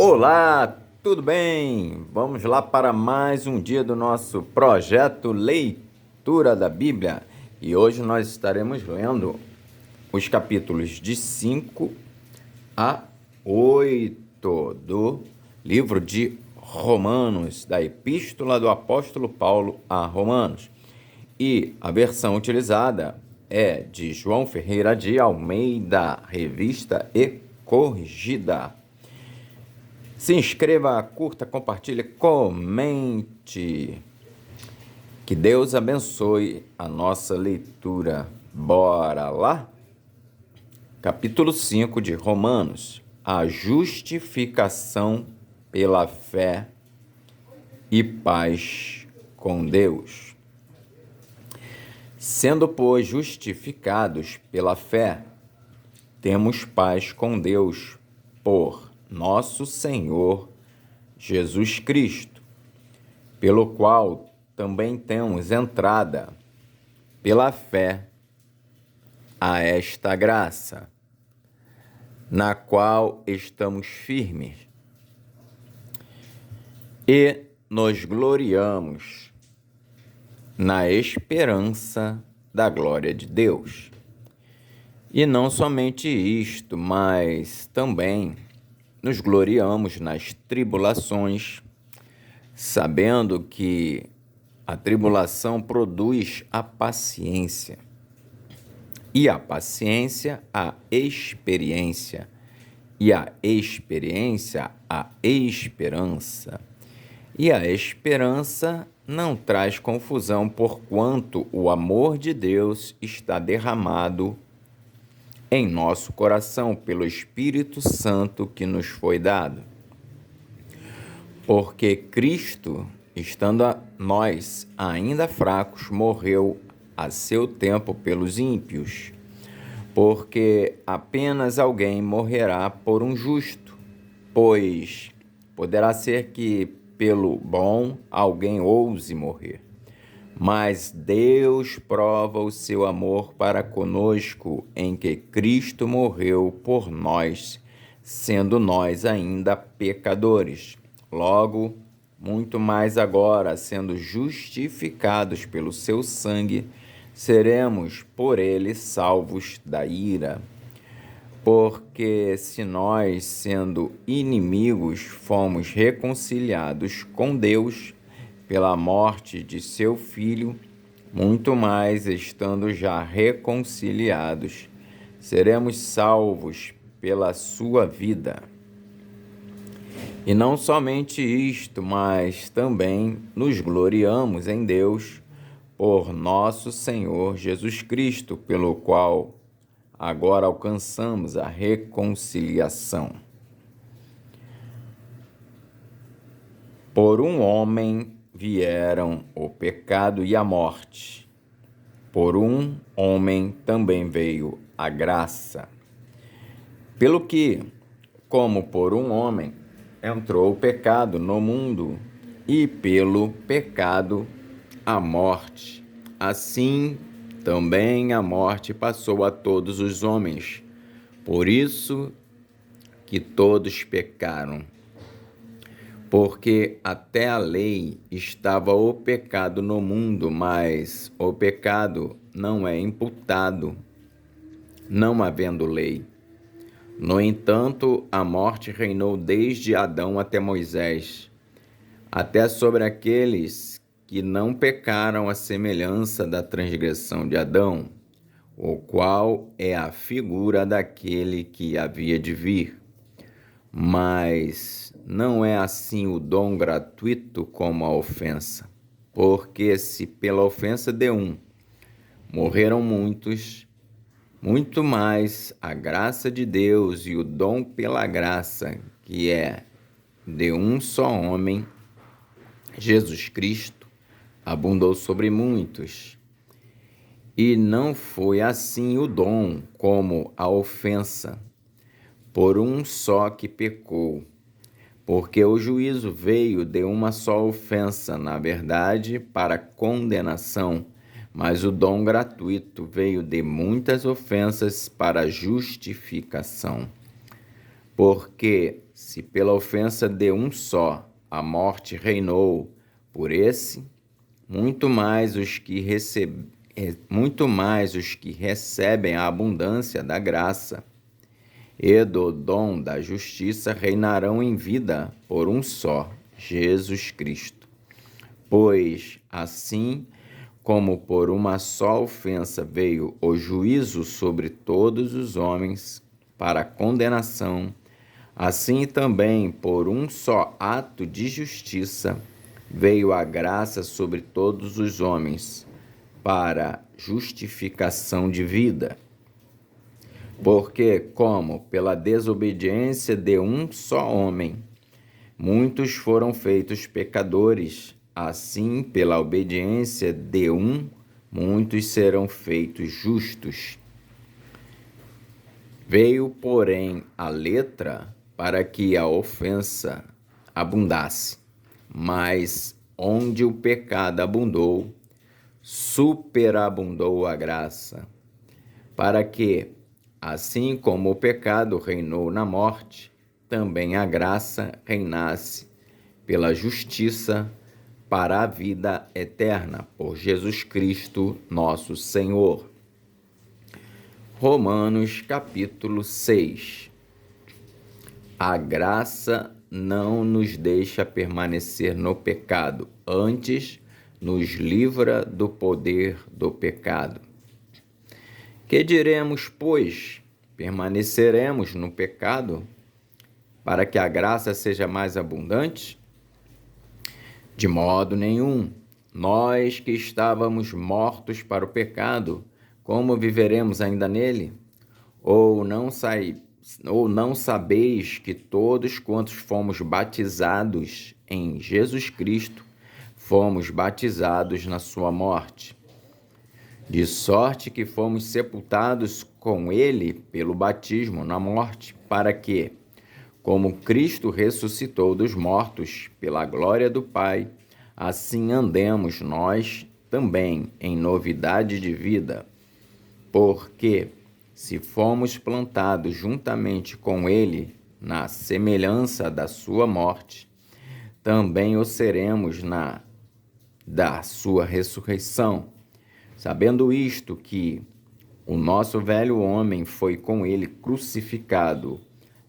Olá, tudo bem? Vamos lá para mais um dia do nosso projeto Leitura da Bíblia. E hoje nós estaremos lendo os capítulos de 5 a 8 do livro de Romanos, da Epístola do Apóstolo Paulo a Romanos. E a versão utilizada é de João Ferreira de Almeida, revista e corrigida. Se inscreva, curta, compartilhe, comente. Que Deus abençoe a nossa leitura. Bora lá? Capítulo 5 de Romanos. A justificação pela fé e paz com Deus. Sendo, pois, justificados pela fé, temos paz com Deus por nosso Senhor Jesus Cristo, pelo qual também temos entrada pela fé a esta graça, na qual estamos firmes e nos gloriamos na esperança da glória de Deus. E não somente isto, mas também nos gloriamos nas tribulações, sabendo que a tribulação produz a paciência, e a paciência a experiência, e a experiência a esperança, e a esperança não traz confusão, porquanto o amor de Deus está derramado em nosso coração pelo Espírito Santo que nos foi dado. Porque Cristo, estando nós ainda fracos, morreu a seu tempo pelos ímpios. Porque apenas alguém morrerá por um justo, pois poderá ser que pelo bom alguém ouse morrer. Mas Deus prova o seu amor para conosco em que Cristo morreu por nós, sendo nós ainda pecadores. Logo, muito mais agora, sendo justificados pelo seu sangue, seremos por ele salvos da ira. Porque se nós, sendo inimigos, fomos reconciliados com Deus pela morte de seu Filho, muito mais, estando já reconciliados, seremos salvos pela sua vida. E não somente isto, mas também nos gloriamos em Deus por nosso Senhor Jesus Cristo, pelo qual agora alcançamos a reconciliação. Por um homem vieram o pecado e a morte. Por um homem também veio a graça. Pelo que, como por um homem entrou o pecado no mundo, e pelo pecado a morte, assim também a morte passou a todos os homens. Por isso que todos pecaram. Porque até a lei estava o pecado no mundo, mas o pecado não é imputado, não havendo lei. No entanto, a morte reinou desde Adão até Moisés, até sobre aqueles que não pecaram à semelhança da transgressão de Adão, o qual é a figura daquele que havia de vir. Mas não é assim o dom gratuito como a ofensa. Porque se pela ofensa de um morreram muitos, muito mais a graça de Deus e o dom pela graça, que é de um só homem, Jesus Cristo, abundou sobre muitos. E não foi assim o dom como a ofensa, por um só que pecou. Porque o juízo veio de uma só ofensa, na verdade, para condenação, mas o dom gratuito veio de muitas ofensas para justificação. Porque se pela ofensa de um só a morte reinou por esse, muito mais os que recebem a abundância da graça e do dom da justiça reinarão em vida por um só, Jesus Cristo. Pois, assim como por uma só ofensa veio o juízo sobre todos os homens para a condenação, assim também por um só ato de justiça veio a graça sobre todos os homens para justificação de vida. Porque, como pela desobediência de um só homem, muitos foram feitos pecadores, assim pela obediência de um, muitos serão feitos justos. Veio, porém, a letra para que a ofensa abundasse, mas onde o pecado abundou, superabundou a graça, para que, assim como o pecado reinou na morte, também a graça reinasse pela justiça para a vida eterna, por Jesus Cristo, nosso Senhor. Romanos capítulo 6. A graça não nos deixa permanecer no pecado, antes nos livra do poder do pecado. Que diremos, pois? Permaneceremos no pecado para que a graça seja mais abundante? De modo nenhum. Nós que estávamos mortos para o pecado, como viveremos ainda nele? Ou não sabeis que todos quantos fomos batizados em Jesus Cristo, fomos batizados na sua morte? De sorte que fomos sepultados com ele pelo batismo na morte, para que, como Cristo ressuscitou dos mortos pela glória do Pai, assim andemos nós também em novidade de vida. Porque, se fomos plantados juntamente com ele na semelhança da sua morte, também o seremos da sua ressurreição. Sabendo isto, que o nosso velho homem foi com ele crucificado,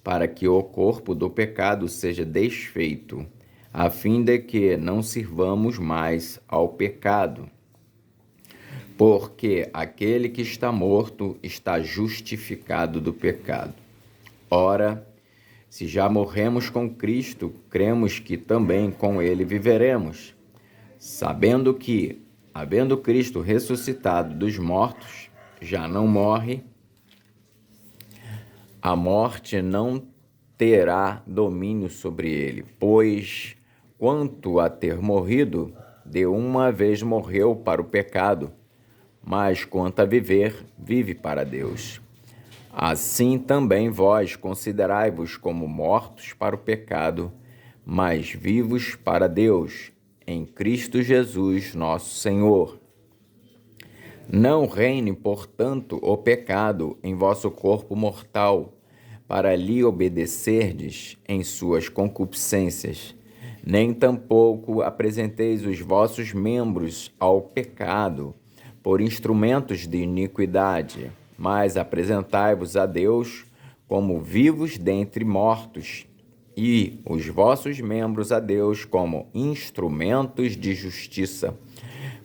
para que o corpo do pecado seja desfeito, a fim de que não sirvamos mais ao pecado. Porque aquele que está morto está justificado do pecado. Ora, se já morremos com Cristo, cremos que também com ele viveremos, sabendo que, havendo Cristo ressuscitado dos mortos, já não morre, a morte não terá domínio sobre ele, pois, quanto a ter morrido, de uma vez morreu para o pecado, mas quanto a viver, vive para Deus. Assim também vós considerai-vos como mortos para o pecado, mas vivos para Deus, em Cristo Jesus, nosso Senhor. Não reine, portanto, o pecado em vosso corpo mortal, para lhe obedecerdes em suas concupiscências, nem tampouco apresenteis os vossos membros ao pecado por instrumentos de iniquidade, mas apresentai-vos a Deus como vivos dentre mortos, e os vossos membros a Deus como instrumentos de justiça,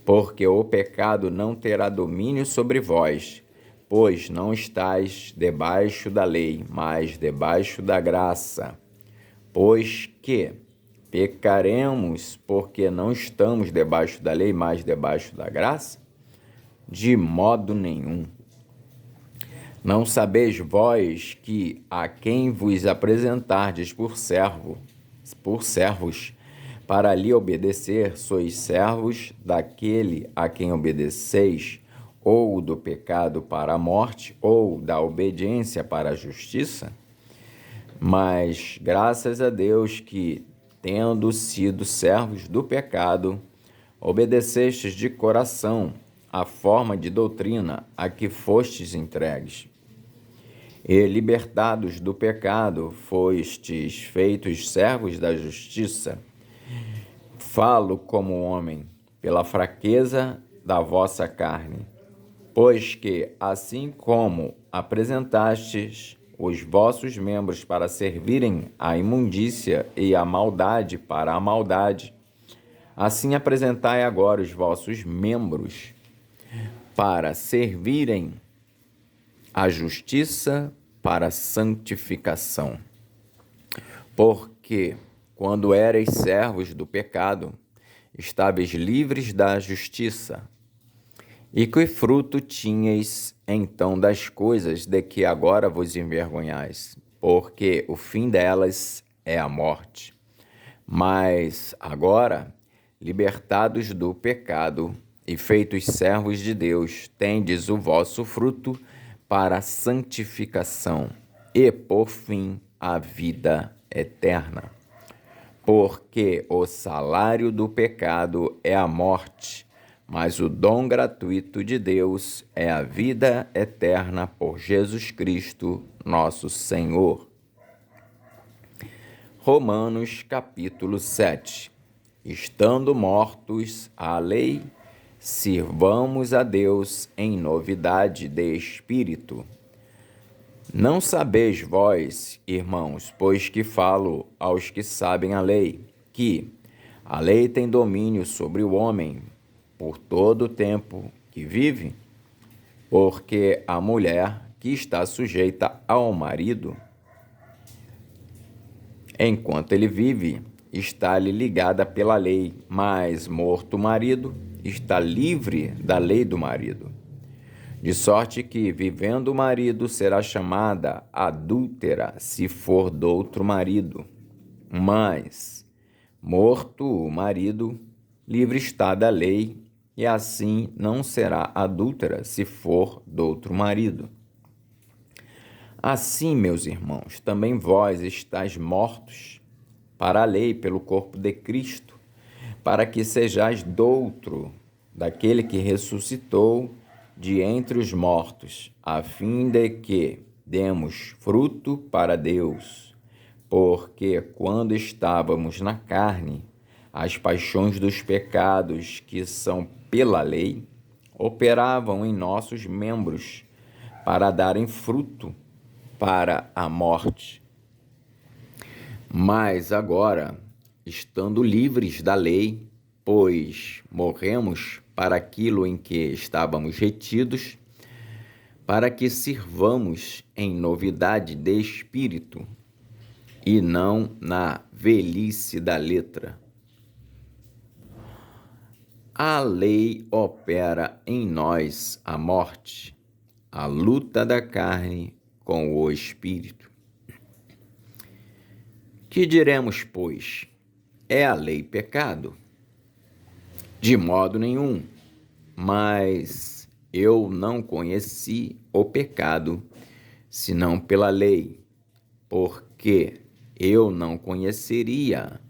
porque o pecado não terá domínio sobre vós, pois não estáis debaixo da lei, mas debaixo da graça. Pois que pecaremos porque não estamos debaixo da lei, mas debaixo da graça? De modo nenhum. Não sabeis vós que a quem vos apresentardes por servos, para lhe obedecer, sois servos daquele a quem obedeceis, ou do pecado para a morte, ou da obediência para a justiça? Mas, graças a Deus que, tendo sido servos do pecado, obedecestes de coração a forma de doutrina a que fostes entregues. E libertados do pecado, fostes feitos servos da justiça. Falo como homem, pela fraqueza da vossa carne. Pois que, assim como apresentastes os vossos membros para servirem à imundícia e à maldade para a maldade, assim apresentai agora os vossos membros para servirem à justiça para a santificação. Porque, quando éreis servos do pecado, estáveis livres da justiça. E que fruto tinhais então das coisas de que agora vos envergonhais? Porque o fim delas é a morte. Mas agora, libertados do pecado e feitos servos de Deus, tendes o vosso fruto para a santificação e, por fim, a vida eterna. Porque o salário do pecado é a morte, mas o dom gratuito de Deus é a vida eterna por Jesus Cristo, nosso Senhor. Romanos capítulo 7. Estando mortos à lei, sirvamos a Deus em novidade de espírito. Não sabeis vós, irmãos, pois que falo aos que sabem a lei, que a lei tem domínio sobre o homem por todo o tempo que vive? Porque a mulher que está sujeita ao marido, enquanto ele vive, está-lhe ligada pela lei, mas morto o marido, está livre da lei do marido. De sorte que, vivendo o marido, será chamada adúltera se for do outro marido. Mas, morto o marido, livre está da lei, e assim não será adúltera se for do outro marido. Assim, meus irmãos, também vós estáis mortos para a lei pelo corpo de Cristo, para que sejais doutro daquele que ressuscitou de entre os mortos, a fim de que demos fruto para Deus. Porque quando estávamos na carne, as paixões dos pecados que são pela lei operavam em nossos membros para darem fruto para a morte. Mas agora, estando livres da lei, pois morremos para aquilo em que estávamos retidos, para que sirvamos em novidade de espírito e não na velhice da letra. A lei opera em nós a morte, a luta da carne com o espírito. Que diremos, pois? É a lei pecado? De modo nenhum, mas eu não conheci o pecado, senão pela lei, porque eu não conheceria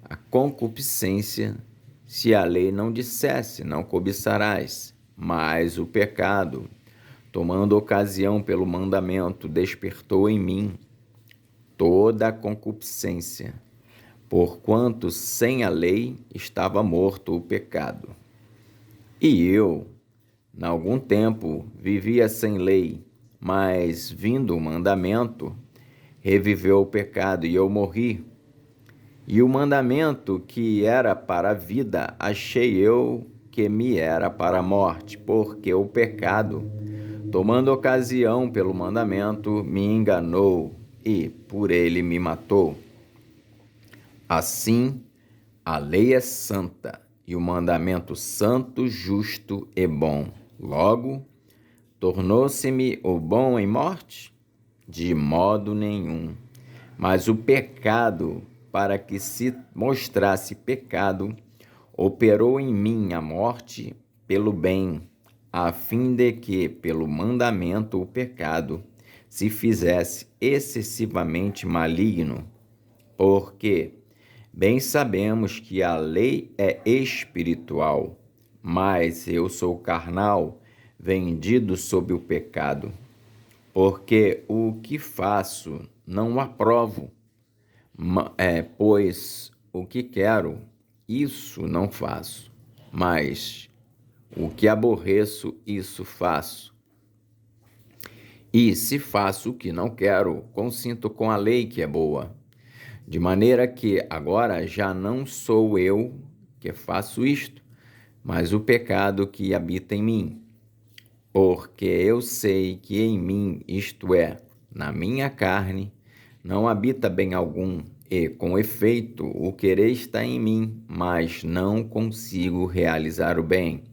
a concupiscência se a lei não dissesse, não cobiçarás. Mas o pecado, tomando ocasião pelo mandamento, despertou em mim toda a concupiscência, porquanto sem a lei estava morto o pecado. E eu, em algum tempo, vivia sem lei, mas vindo o mandamento, reviveu o pecado e eu morri. E o mandamento que era para a vida, achei eu que me era para a morte, porque o pecado, tomando ocasião pelo mandamento, me enganou e por ele me matou. Assim, a lei é santa e o mandamento santo, justo e bom. Logo, tornou-se-me o bom em morte? De modo nenhum. Mas o pecado, para que se mostrasse pecado, operou em mim a morte pelo bem, a fim de que, pelo mandamento, o pecado se fizesse excessivamente maligno. Porque bem sabemos que a lei é espiritual, mas eu sou carnal, vendido sob o pecado. porque o que faço não o aprovo, pois o que quero, isso não faço, mas o que aborreço, isso faço. E se faço o que não quero, consinto com a lei que é boa. De maneira que agora já não sou eu que faço isto, mas o pecado que habita em mim. Porque eu sei que em mim, isto é, na minha carne, não habita bem algum, e, com efeito, o querer está em mim, mas não consigo realizar o bem,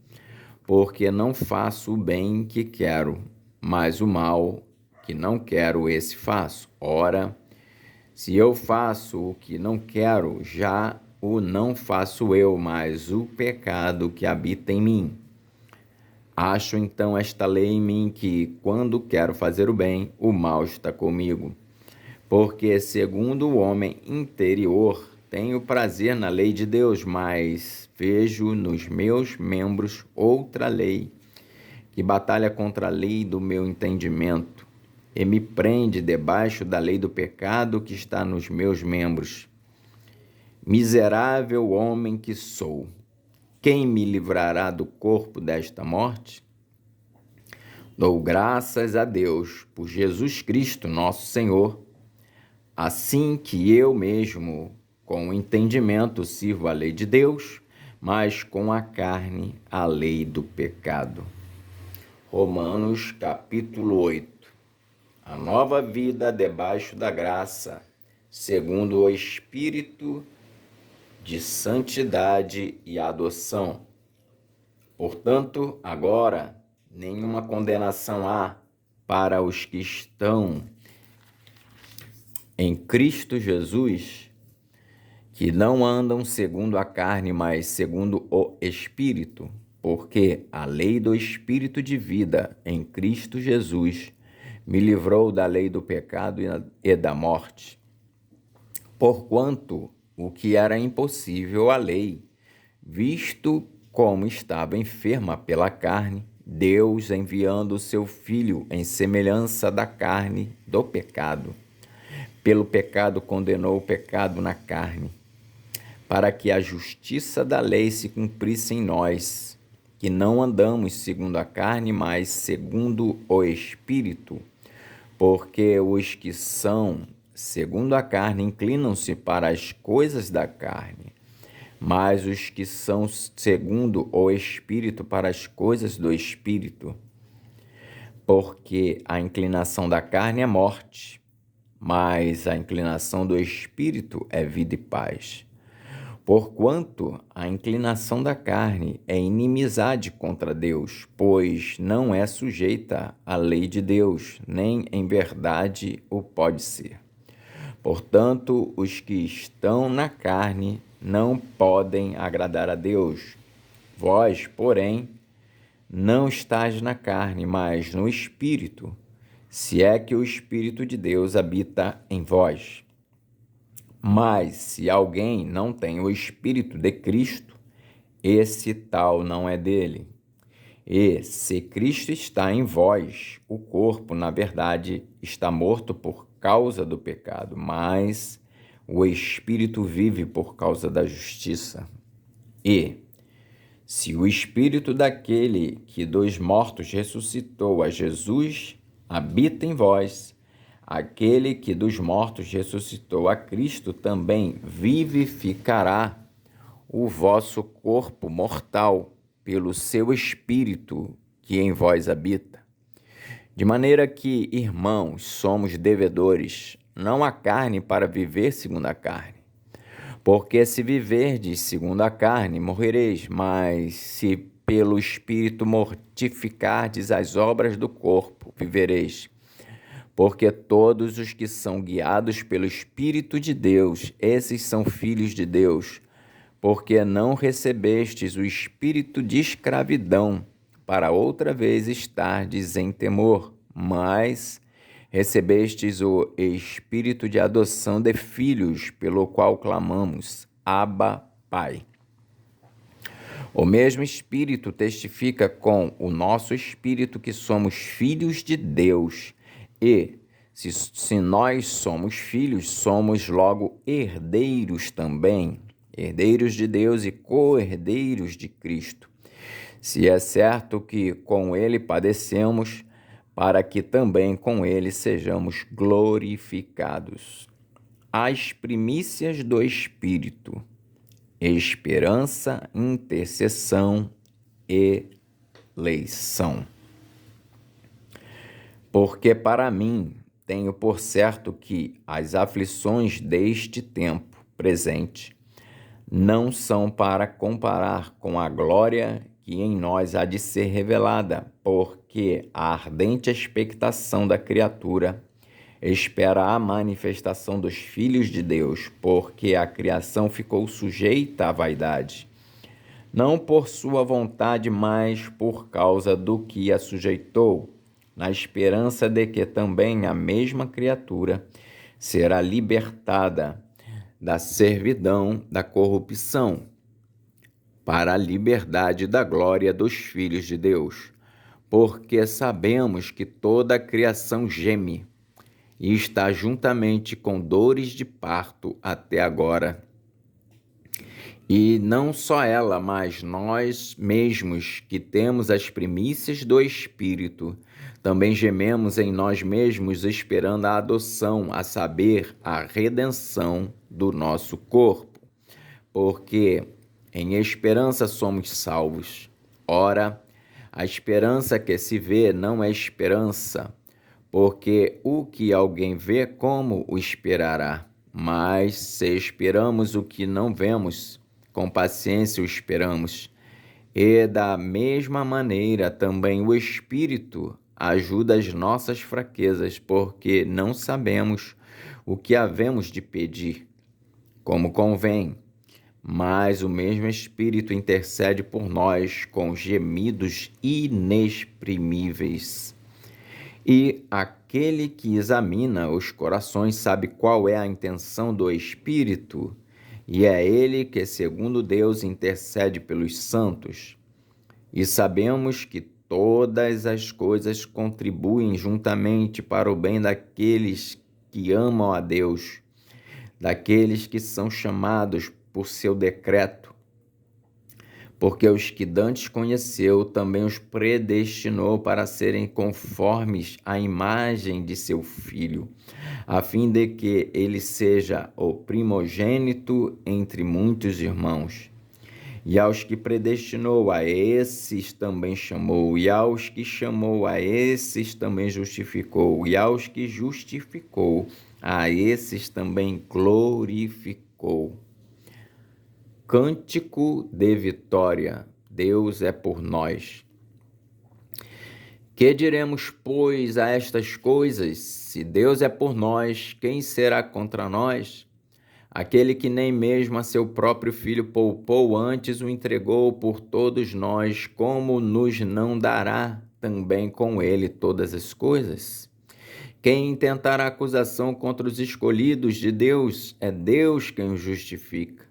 porque não faço o bem que quero, mas o mal que não quero, esse faço. Ora, se eu faço o que não quero, já o não faço eu, mas o pecado que habita em mim. Acho então esta lei em mim que, quando quero fazer o bem, o mal está comigo. Porque, segundo o homem interior, tenho prazer na lei de Deus, mas vejo nos meus membros outra lei, que batalha contra a lei do meu entendimento, e me prende debaixo da lei do pecado que está nos meus membros. Miserável homem que sou, quem me livrará do corpo desta morte? Dou graças a Deus por Jesus Cristo, nosso Senhor, assim que eu mesmo, com o entendimento, sirvo a lei de Deus, mas com a carne, a lei do pecado. Romanos, capítulo 8. A nova vida debaixo da graça, segundo o Espírito de santidade e adoção. Portanto, agora, nenhuma condenação há para os que estão em Cristo Jesus, que não andam segundo a carne, mas segundo o Espírito, porque a lei do Espírito de vida em Cristo Jesus me livrou da lei do pecado e da morte. Porquanto o que era impossível à lei, visto como estava enferma pela carne, Deus, enviando o seu Filho em semelhança da carne do pecado, pelo pecado condenou o pecado na carne, para que a justiça da lei se cumprisse em nós, que não andamos segundo a carne, mas segundo o Espírito. Porque os que são segundo a carne inclinam-se para as coisas da carne, mas os que são segundo o Espírito para as coisas do Espírito. Porque a inclinação da carne é morte, mas a inclinação do Espírito é vida e paz. Porquanto a inclinação da carne é inimizade contra Deus, pois não é sujeita à lei de Deus, nem em verdade o pode ser. Portanto, os que estão na carne não podem agradar a Deus. Vós, porém, não estáis na carne, mas no Espírito, se é que o Espírito de Deus habita em vós. Mas se alguém não tem o Espírito de Cristo, esse tal não é dele. E se Cristo está em vós, o corpo, na verdade, está morto por causa do pecado, mas o Espírito vive por causa da justiça. E se o Espírito daquele que dos mortos ressuscitou a Jesus habita em vós, aquele que dos mortos ressuscitou a Cristo também vivificará o vosso corpo mortal pelo seu Espírito que em vós habita. De maneira que, irmãos, somos devedores, não à carne para viver segundo a carne. Porque se viverdes segundo a carne, morrereis, mas se pelo Espírito mortificardes as obras do corpo, vivereis. Porque todos os que são guiados pelo Espírito de Deus, esses são filhos de Deus. Porque não recebestes o espírito de escravidão, para outra vez estardes em temor, mas recebestes o espírito de adoção de filhos, pelo qual clamamos, Abba, Pai. O mesmo Espírito testifica com o nosso espírito que somos filhos de Deus, E, se nós somos filhos, somos logo herdeiros também, herdeiros de Deus e co-herdeiros de Cristo. Se é certo que com ele padecemos, para que também com ele sejamos glorificados. As primícias do Espírito: esperança, intercessão, eleição. Porque para mim tenho por certo que as aflições deste tempo presente não são para comparar com a glória que em nós há de ser revelada, porque a ardente expectação da criatura espera a manifestação dos filhos de Deus, porque a criação ficou sujeita à vaidade, não por sua vontade, mas por causa do que a sujeitou, na esperança de que também a mesma criatura será libertada da servidão da corrupção, para a liberdade da glória dos filhos de Deus. Porque sabemos que toda a criação geme e está juntamente com dores de parto até agora. E não só ela, mas nós mesmos, que temos as primícias do Espírito, também gememos em nós mesmos, esperando a adoção, a saber, a redenção do nosso corpo. Porque em esperança somos salvos. Ora, a esperança que se vê não é esperança, porque o que alguém vê, como o esperará? Mas se esperamos o que não vemos, com paciência o esperamos. E da mesma maneira também o Espírito ajuda as nossas fraquezas, porque não sabemos o que havemos de pedir, como convém. Mas o mesmo Espírito intercede por nós com gemidos inexprimíveis. E aquele que examina os corações sabe qual é a intenção do Espírito, e é ele que, segundo Deus, intercede pelos santos. E sabemos que todas as coisas contribuem juntamente para o bem daqueles que amam a Deus, daqueles que são chamados por seu decreto. Porque os que dantes conheceu, também os predestinou para serem conformes à imagem de seu Filho, a fim de que ele seja o primogênito entre muitos irmãos. E aos que predestinou, a esses também chamou, e aos que chamou, a esses também justificou, e aos que justificou, a esses também glorificou. Cântico de vitória: Deus é por nós. Que diremos, pois, a estas coisas? Se Deus é por nós, quem será contra nós? Aquele que nem mesmo a seu próprio Filho poupou, antes o entregou por todos nós, como nos não dará também com ele todas as coisas? Quem intentará acusação contra os escolhidos de Deus? É Deus quem os justifica.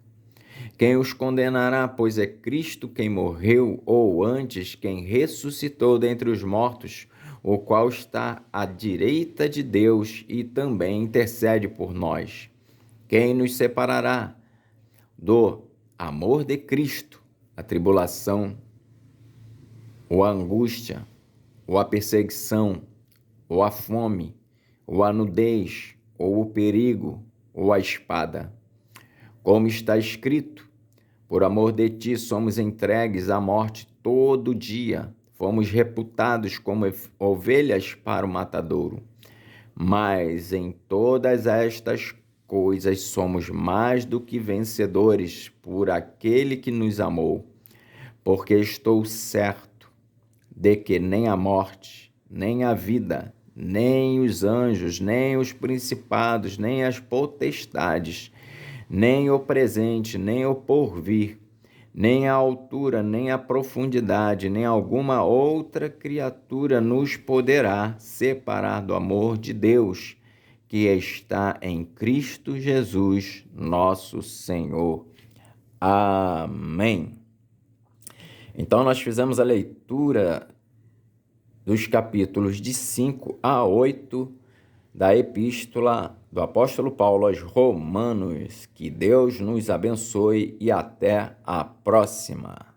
Quem os condenará? Pois é Cristo quem morreu, ou antes, quem ressuscitou dentre os mortos, o qual está à direita de Deus e também intercede por nós. Quem nos separará do amor de Cristo? A tribulação, ou a angústia, ou a perseguição, ou a fome, ou a nudez, ou o perigo, ou a espada. Como está escrito: por amor de ti somos entregues à morte todo dia, fomos reputados como ovelhas para o matadouro. Mas em todas estas coisas somos mais do que vencedores por aquele que nos amou. Porque estou certo de que nem a morte, nem a vida, nem os anjos, nem os principados, nem as potestades, nem o presente, nem o porvir, nem a altura, nem a profundidade, nem alguma outra criatura nos poderá separar do amor de Deus, que está em Cristo Jesus, nosso Senhor. Amém. Então, nós fizemos a leitura dos capítulos de 5 a 8 da Epístola do Apóstolo Paulo aos Romanos. Que Deus nos abençoe e até a próxima.